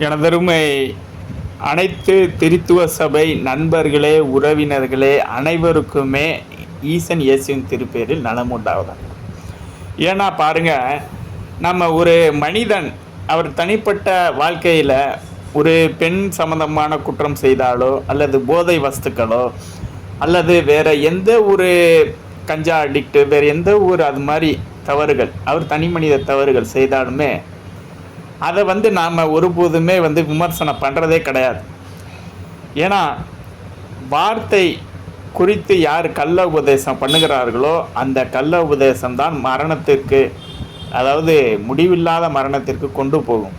எனதருமை அனைத்து திருத்துவ சபை நண்பர்களே, உறவினர்களே அனைவருக்குமே ஈசன் இயேசுவின் திருப்பேரில் நலம் உண்டாவதாக. ஏன்னா பாருங்க, நம்ம ஒரு மனிதன் அவர் தனிப்பட்ட வாழ்க்கையில் ஒரு பெண் சம்பந்தமான குற்றம் செய்தாலோ, அல்லது போதை வஸ்துக்களோ, அல்லது வேறு எந்த ஒரு கஞ்சா அடிக்ட்டு, வேறு எந்த ஒரு அது மாதிரி தவறுகள், அவர் தனி மனித தவறுகள் செய்தாலுமே அதை நாம் ஒருபோதுமே விமர்சனம் பண்ணுறதே கிடையாது. ஏன்னா வார்த்தை குறித்து யார் கள்ள உபதேசம் பண்ணுகிறார்களோ அந்த கள்ள உபதேசம்தான் மரணத்திற்கு, அதாவது முடிவில்லாத மரணத்திற்கு கொண்டு போகும்.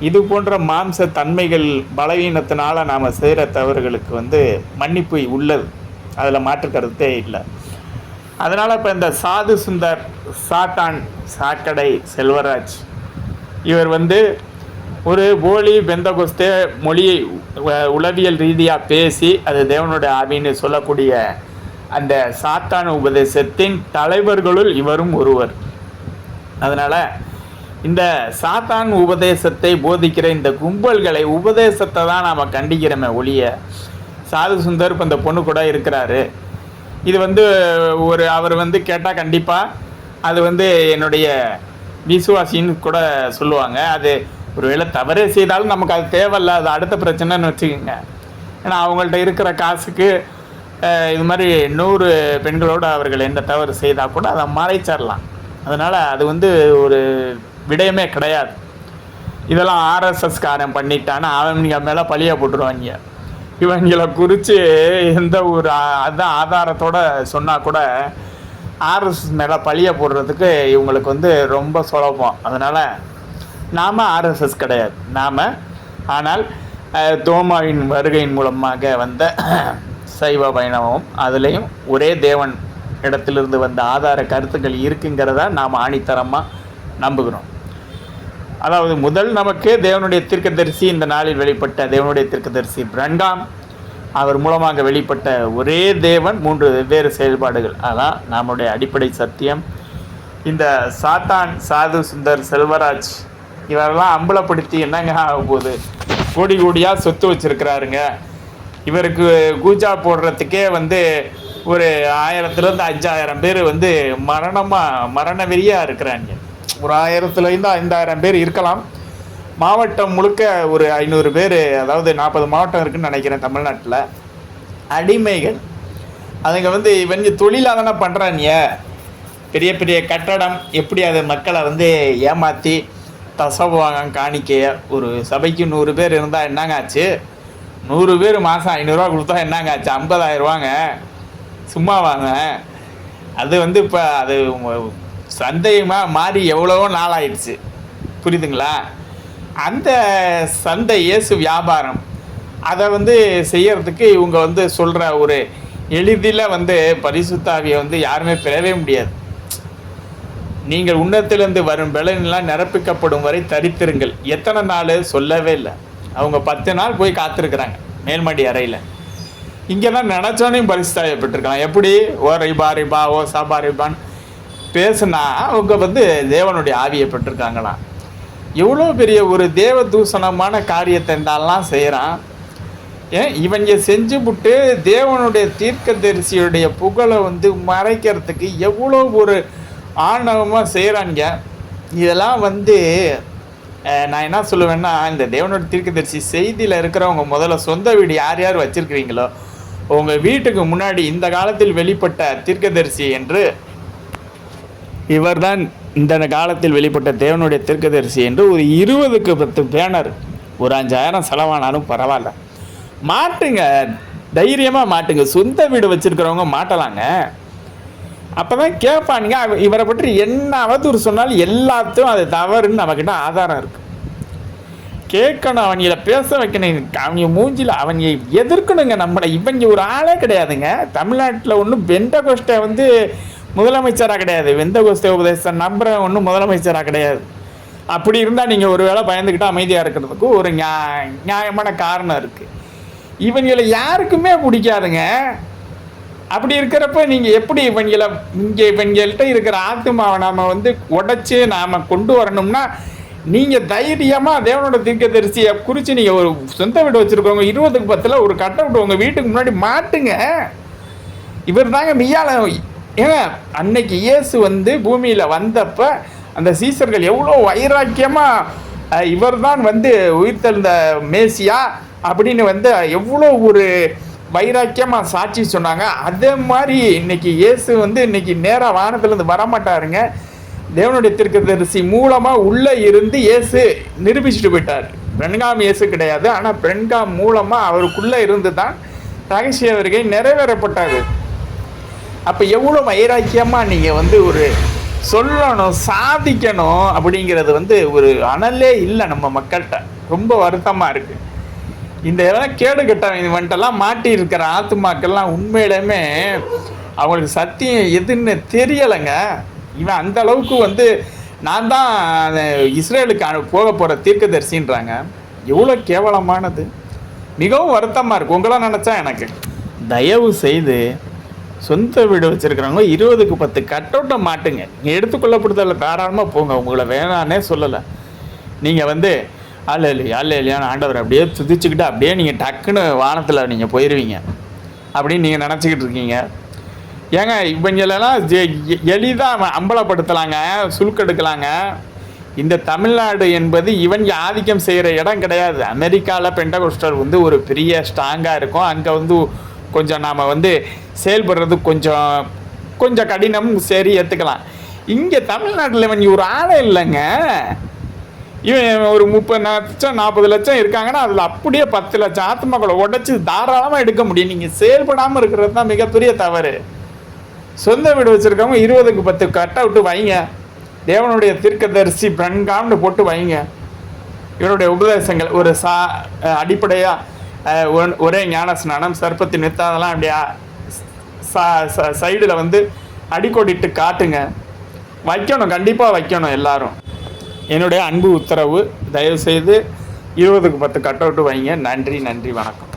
இது போன்ற மாம்ச தன்மைகள் பலவீனத்தினால் நாம் செய்கிற தவறுகளுக்கு மன்னிப்பு உள்ளது, அதில் மாற்று கருத்தே இல்லை. அதனால் இப்போ இந்த சாது சுந்தர், சாத்தான் சாக்கடை செல்வராஜ் இவர் ஒரு போலி பெந்தகோஸ்தே மொழியை உளவியல் ரீதியாக பேசி அது தேவனுடைய ஆவின்னு சொல்லக்கூடிய அந்த சாத்தான உபதேசத்தின் தலைவர்களுள் இவரும் ஒருவர். அதனால் இந்த சாத்தான் உபதேசத்தை போதிக்கிற இந்த கும்பல்களை, உபதேசத்தை தான் நாம் கண்டிக்கிறோமே ஒழிய, சாது சுந்தர் இப்போ இந்த பொண்ணு கூட இருக்கிறாரு, இது ஒரு அவர் கேட்டால் கண்டிப்பாக அது என்னுடைய விசுவாசின்னு கூட சொல்லுவாங்க. அது ஒருவேளை தவறே செய்தாலும் நமக்கு அது தேவையில்ல, அது அடுத்த பிரச்சனைன்னு வச்சுக்கோங்க. ஏன்னா அவங்கள்ட்ட இருக்கிற காசுக்கு இது மாதிரி 100 பெண்களோடு அவர்கள் எந்த தவறு செய்தால் கூட அதை மறைச்சிடலாம். அதனால் அது ஒரு விடயமே கிடையாது. இதெல்லாம் ஆர்எஸ்எஸ்காரன் பண்ணிட்டான்னா அவங்க மேலே பழியாக போட்டுருவாங்க. இவங்களை குறித்து எந்த ஒரு அதுதான் ஆதாரத்தோடு சொன்னால் கூட ஆர்எஸ்எஸ் மேலே பழியை போடுறதுக்கு இவங்களுக்கு ரொம்ப சுலபம். அதனால் நாம் ஆர்எஸ்எஸ் கிடையாது நாம். ஆனால் தோமாவின் வருகையின் மூலமாக வந்த சைவ வைணவம், அதுலேயும் ஒரே தேவன் இடத்திலிருந்து வந்த ஆதார கருத்துக்கள் இருக்குங்கிறத நாம் ஆணித்தரமாக நம்புகிறோம். அதாவது முதல் நமக்கு தேவனுடைய தீர்க்கதரிசி, இந்த நாளில் வெளிப்பட்ட தேவனுடைய தீர்க்கதரிசி பிரன்காம், அவர் மூலமாக வெளிப்பட்ட ஒரே தேவன், 3 வெவ்வேறு செயல்பாடுகள், அதான் நம்முடைய அடிப்படை சத்தியம். இந்த சாத்தான், சாது சுந்தர், செல்வராஜ் இவரெல்லாம் அம்பலப்படுத்தி என்னங்க ஆக போகுது? கோடி கோடியாக சொத்து வச்சுருக்கிறாருங்க. இவருக்கு கூஜா போடுறதுக்கே ஒரு 1000-லேருந்து 5000 பேர் மரண வெறியாக இருக்கிறாங்க. ஒரு 1000-லேருந்து 5000 பேர் இருக்கலாம். மாவட்டம் முழுக்க ஒரு 500 பேர், அதாவது 40 மாவட்டம் இருக்குதுன்னு நினைக்கிறேன் தமிழ்நாட்டில், அடிமைகள். அதுங்க இவங்க தொழிலாக தானே பண்ணுறாங்க. பெரிய பெரிய கட்டடம் எப்படி அதை மக்களை ஏமாற்றி தசவாங்க காணிக்கைய. ஒரு சபைக்கு 100 பேர் இருந்தால் என்னங்க ஆச்சு? 100 பேர் மாதம் 500 கொடுத்தா என்னங்க ஆச்சு? 50,000 ரூபாங்க. சும்மா வாங்க. அது இப்போ அது சந்தையமாக மாறி எவ்வளவோ நாள் ஆயிடுச்சு, புரியுதுங்களா? அந்த சந்தை இயேசு வியாபாரம், அதை செய்யறதுக்கு இவங்க சொல்கிற ஒரு எளிதில் பரிசுத்தாவியை யாருமே பெறவே முடியாது. நீங்கள் உன்னத்திலிருந்து வரும் பலனெல்லாம் நிரப்பிக்கப்படும் வரை தரித்திருங்கள். எத்தனை நாள் சொல்லவே இல்லை. அவங்க 10 நாள் போய் காத்திருக்கிறாங்க மேல்மாடி அறையில். இங்கே தான் நினச்சோனையும் பரிசுத்தாவியப்பட்டிருக்கலாம். எப்படி ஓ ரிபா ரிபா ஓ சாபா ரிபான்னு பேசுனா அவங்க தேவனுடைய ஆவியை பெற்றிருக்காங்களாம். எவ்வளோ பெரிய ஒரு தேவ தூஷணமான காரியத்தை இருந்தாலாம் செய்கிறான். ஏன் இவங்க செஞ்சுவிட்டு தேவனுடைய தீர்க்கதரிசியுடைய புகழை மறைக்கிறதுக்கு எவ்வளோ ஒரு ஆணவமாக செய்கிறாங்க. இதெல்லாம் நான் என்ன சொல்லுவேன்னா, இந்த தேவனுடைய தீர்க்கதரிசி செய்தியில் இருக்கிறவங்க முதல்ல சொந்த வீடு யார் யார் வச்சுருக்கிறீங்களோ உங்கள் வீட்டுக்கு முன்னாடி இந்த காலத்தில் வெளிப்பட்ட தீர்க்கதரிசி என்று, இவர்தான் இந்த காலத்தில் வெளிப்பட்ட தேவனுடைய தீர்க்கதரிசி என்று ஒரு 20க்கு 10 பேனர், ஒரு 5000 செலவானாலும் பரவாயில்ல, மாட்டுங்க. தைரியமாக மாட்டுங்க. சொந்த வீடு வச்சுருக்கிறவங்க மாட்டலாங்க. அப்போ தான் கேட்பானுங்க. இவரை பற்றி என்ன அவதூறு சொன்னாலும் எல்லாத்தையும் அது தவறுன்னு நம்மக்கிட்ட ஆதாரம் இருக்குது. கேட்கணும், அவங்கள பேச வைக்கணும், அவங்க மூஞ்சில் அவங்க எதிர்க்கணுங்க நம்மளை. இவங்க ஒரு ஆளே கிடையாதுங்க தமிழ்நாட்டில். ஒன்றும் பெந்தகோஸ்டே முதலமைச்சராக கிடையாது. பெந்தகோஸ்தே உபதேசம் நம்புற ஒன்றும் முதலமைச்சராக கிடையாது. அப்படி இருந்தால் நீங்கள் ஒரு வேளை பயந்துக்கிட்டு அமைதியாக இருக்கிறதுக்கு ஒரு நியாயமான காரணம் இருக்குது. இவங்களை யாருக்குமே பிடிக்காதுங்க. அப்படி இருக்கிறப்ப நீங்கள் எப்படி இவங்கள்ட்ட இருக்கிற ஆத்மாவை நாம் உடைச்சி நாம் கொண்டு வரணும்னா நீங்கள் தைரியமாக தேவனோட தீர்க்கதரிசியை குறித்து நீங்கள் ஒரு சொந்த வீடு வச்சுருக்கவங்க 20க்கு 10 ஒரு கட்டை விட்டு உங்கள் வீட்டுக்கு முன்னாடி மாட்டுங்க. இவர் தாங்க மெய்யால. ஏங்க அன்னைக்கு இயேசு வந்து பூமியில் வந்தப்போ அந்த சீசர்கள் எவ்வளோ வைராக்கியமாக இவர் தான் வந்து உயிர்த்தெழுந்த மேசியா அப்படின்னு வந்து எவ்வளோ ஒரு வைராக்கியமாக சாட்சி சொன்னாங்க. அதே மாதிரி இன்னைக்கு இயேசு வந்து இன்னைக்கு நேராக வானத்துலேருந்து வரமாட்டாருங்க. தேவனுடைய தீர்க்கதரிசி மூலமாக உள்ளே இருந்து இயேசு நிரூபிச்சுட்டு போயிட்டார். பெண்காம் இயேசு கிடையாது, ஆனால் பெண்காம் மூலமாக அவருக்குள்ளே இருந்து தான் ரகசிய வருகை நிறைவேறப்பட்டார். அப்போ எவ்வளோ வைராக்கியமாக நீங்கள் வந்து ஒரு சொல்லணும், சாதிக்கணும் அப்படிங்கிறது வந்து ஒரு அனலே இல்லை நம்ம மக்கள்கிட்ட. ரொம்ப வருத்தமாக இருக்குது. இந்த இதெல்லாம் கேடு கட்டவங்க வந்துட்டெல்லாம் மாட்டி இருக்கிற ஆத்துமாக்கள்லாம் உண்மையிலுமே அவங்களுக்கு சத்தியம் எதுன்னு தெரியலைங்க. இவன் அந்த அளவுக்கு வந்து நான் தான் இஸ்ரேலுக்கு போக போகிற தீர்க்கதரிசின்றாங்க. எவ்வளோ கேவலமானது. மிகவும் வருத்தமாக இருக்குது. உங்களாம் நினச்சா எனக்கு தயவு செய்து சொந்த வீடு வச்சுருக்கிறவங்க 20க்கு 10 கட்டவுட்டை மாட்டுங்க. நீங்கள் எடுத்துக்கொள்ளப்படுதல தாராளமாக போங்க, உங்களை வேணான்னே சொல்லலை. நீங்கள் வந்து அல்லையான்னு ஆண்டவர் அப்படியே துதிச்சுக்கிட்டு அப்படியே நீங்கள் டக்குன்னு வானத்தில் நீங்கள் போயிடுவீங்க அப்படின்னு நீங்கள் நினச்சிக்கிட்டு இருக்கீங்க. ஏங்க இவங்களெல்லாம் எளிதாக அம்பலப்படுத்தலாங்க, சுருக்கெடுக்கலாங்க. இந்த தமிழ்நாடு என்பது இவன் ஆதிக்கம் செய்கிற இடம் கிடையாது. அமெரிக்காவில் பெண்டகோஸ்டல் வந்து ஒரு பெரிய ஸ்ட்ராங்காக இருக்கும். அங்கே வந்து கொஞ்சம் நாம் வந்து செயல்படுறது கொஞ்சம் கடினம், சரி ஏற்றுக்கலாம். இங்கே தமிழ்நாட்டில் இவன் ஒரு ஆளே இல்லைங்க. இவன் ஒரு 30 லட்சம் 40 லட்சம் இருக்காங்கன்னா அதில் அப்படியே 10 லட்சம் ஆத்மாக்களை உடைச்சி தாராளமாக எடுக்க முடியும். நீங்கள் செயல்படாமல் இருக்கிறது தான் மிகப்பெரிய தவறு. சொந்த வீடு வச்சுருக்கவங்க 20க்கு 10 கட்டை விட்டு வைங்க. தேவனுடைய தீர்க்கதரிசி பிரன்காம்னு போட்டு வைங்க. இவருடைய உபதேசங்கள் ஒரு அடிப்படையாக ஒரே ஞான ஸ்நானம், சர்ப்பத்தின் வித்து, அதெல்லாம் அப்படியே சைடில் வந்து அடிக்கோடிட்டு காட்டுங்க. வைக்கணும், கண்டிப்பாக வைக்கணும் எல்லாரும். என்னுடைய அன்பு உத்தரவு, தயவுசெய்து 20க்கு 10 கட் அவுட்டு வைங்க. நன்றி, வணக்கம்.